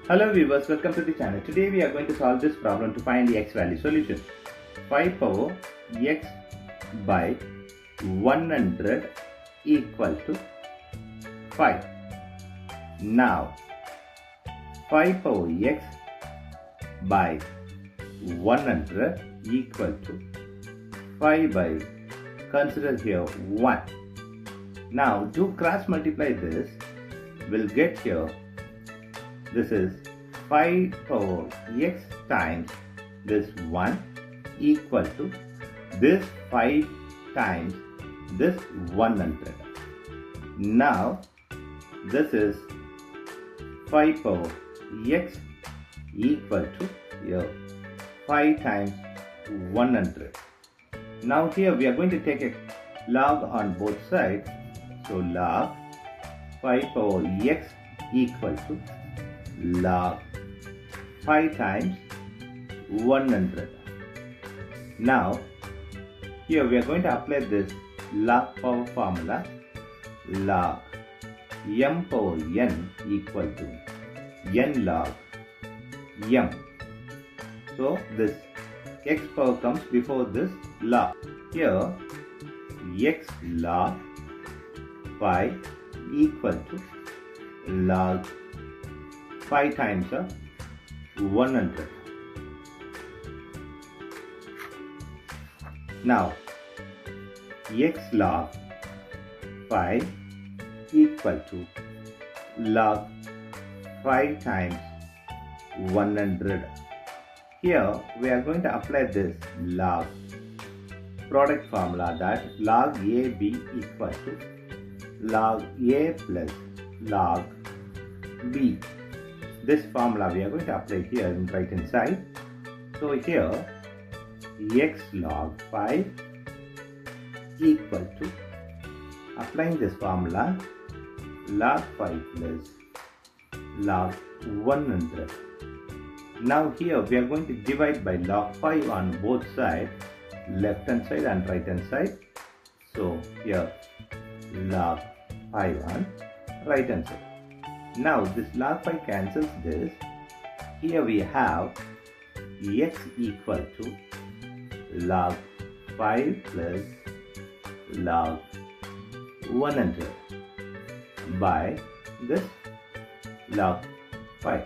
Hello viewers, welcome to the channel. Today we are going to solve this problem to find the x value solution. 5 power x by 100 equal to 5. Now 5 power x by 100 equal to 5 by, consider here 1. Now do cross multiply this, we'll get here. This is 5 power x times this 1 equal to this 5 times this 100. Now this is 5 power x equal to here 5 times 100. Now here we are going to take a log on both sides. So log 5 power x equal to log 5 times 100. Now here we are going to apply this log power formula. Log m power n equal to n log m. So this x power comes before this log. Here x log 5 equal to log 5 times of 100. Now x log 5 equal to log 5 times 100. Here we are going to apply this log product formula, that log ab equal to log a plus log b. This formula we are going to apply here in right hand side. So here x log 5 equal to, applying this formula, log 5 plus log 100. Now here we are going to divide by log 5 on both sides, left hand side and right hand side. So here log 5 on right hand side. Now this log 5 cancels this. Here we have x equal to log 5 plus log 100 by this log 5.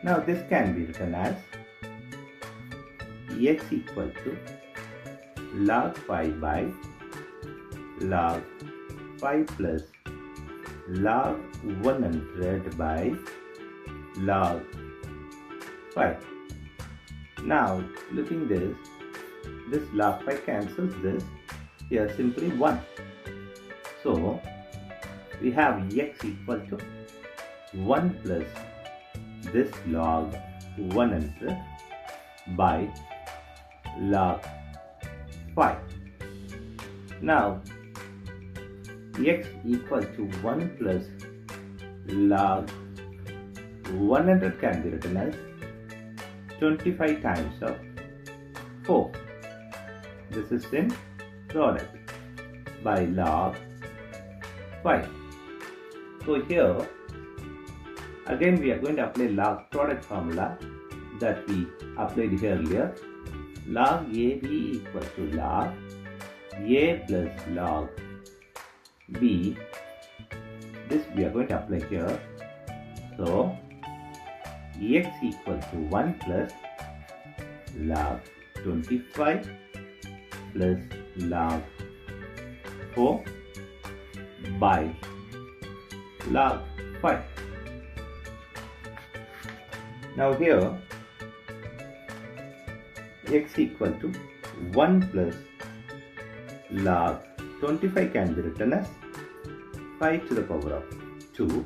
Now this can be written as x equal to log 5 by log 5 plus log 100 by log 5. Now looking this log 5 cancels this, here simply 1. So we have x equal to 1 plus this log 100 by log 5. Now x equal to 1 plus log 100 can be written as 25 times of 4. This is in product by log 5. So here again we are going to apply log product formula that we applied earlier. Log ab equal to log a plus log b. This we are going to apply here. So x equal to 1 plus log 25 plus log 4 by log 5. Now here x equal to 1 plus log 25 can be written as 5 to the power of 2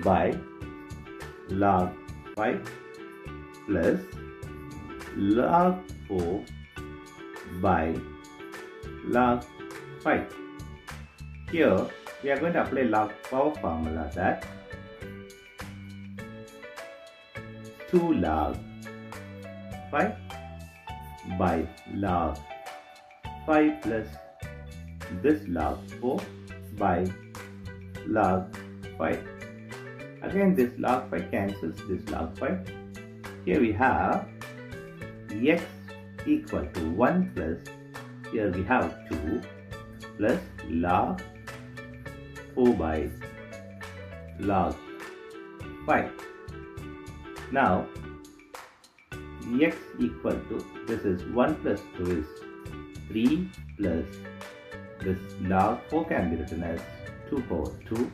by log 5 plus log 4 by log 5. Here we are going to apply log power formula, that 2 log 5 by log 5 plus this log 4 by log 5. Again this log 5 cancels this log 5. Here we have x equal to 1 plus, here we have 2 plus log 4 by log 5. Now x equal to, this is 1 plus 2 is 3 plus this log 4 can be written as 2 power 2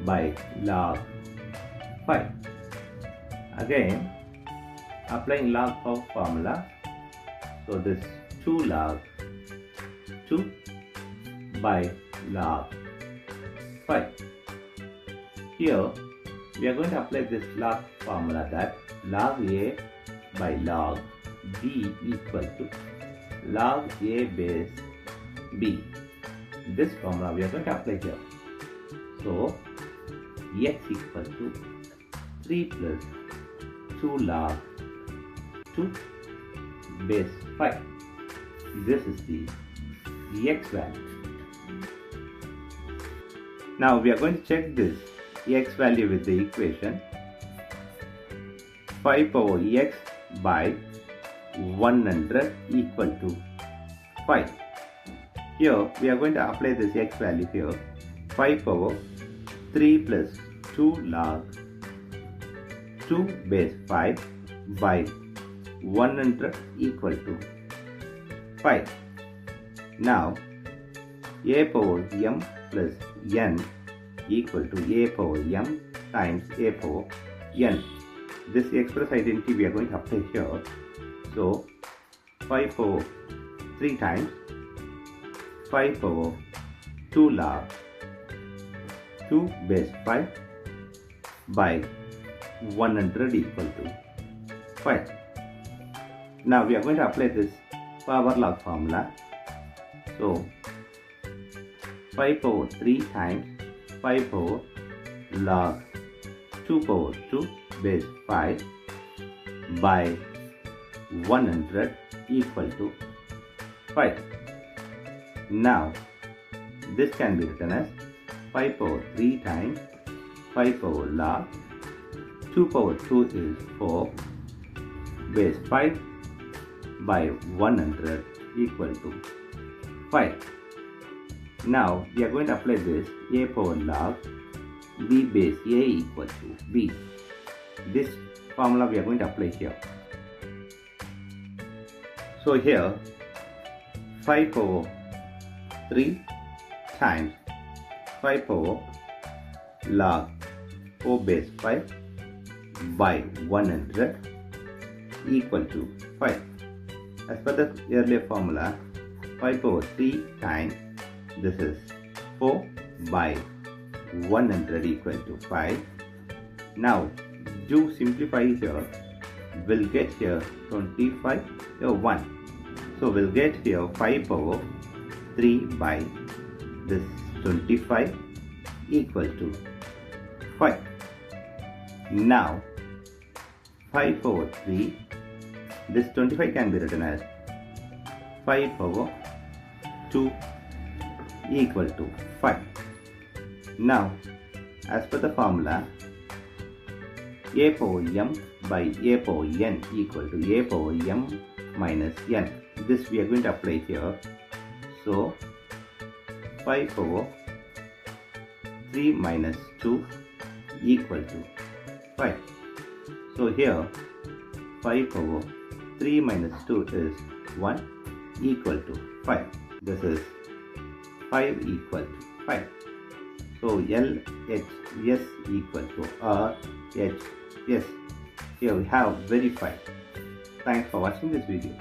by log 5. Again applying log 4 formula, so this 2 log 2 by log 5. Here we are going to apply this log formula, that log a by log b equal to log a base b. This formula we are going to apply here. So x equal to 3 plus 2 log 2 base 5. This is the x value. Now we are going to check this x value with the equation 5 power x by 100 equal to 5. Here we are going to apply this x value here. 5 power 3 plus 2 log 2 base 5 by 100 equal to 5. Now a power m plus n equal to a power m times a power n. This express identity we are going to apply here. So 5 power 3 times 5 power 2 log 2 base 5 by 100 equal to 5. Now we are going to apply this power log formula. So 5 power 3 times 5 power log 2 power 2 base 5 by 100 equal to 5. Now this can be written as 5 power 3 times 5 power log 2 power 2 is 4 base 5 by 100 equal to 5. Now we are going to apply this a power log b base a equal to b. This formula we are going to apply here. So here 5 power 3 times 5 power log 4 base 5 by 100 equal to 5. As per the earlier formula, 5 power 3 times, this is 4 by 100 equal to 5. Now do simplify here, we'll get here 25 here 1. So we'll get here 5 power 3 by this 25 equal to 5. Now 5 power 3, this 25 can be written as 5 power 2 equal to 5. Now as per the formula, a power m by a power n equal to a power m minus n. This we are going to apply here. So 5 power 3 minus 2 equal to 5. So here 5 power 3 minus 2 is 1 equal to 5. This is 5 equal to 5. So LH S equal to R H S. Here we have verified. Thanks for watching this video.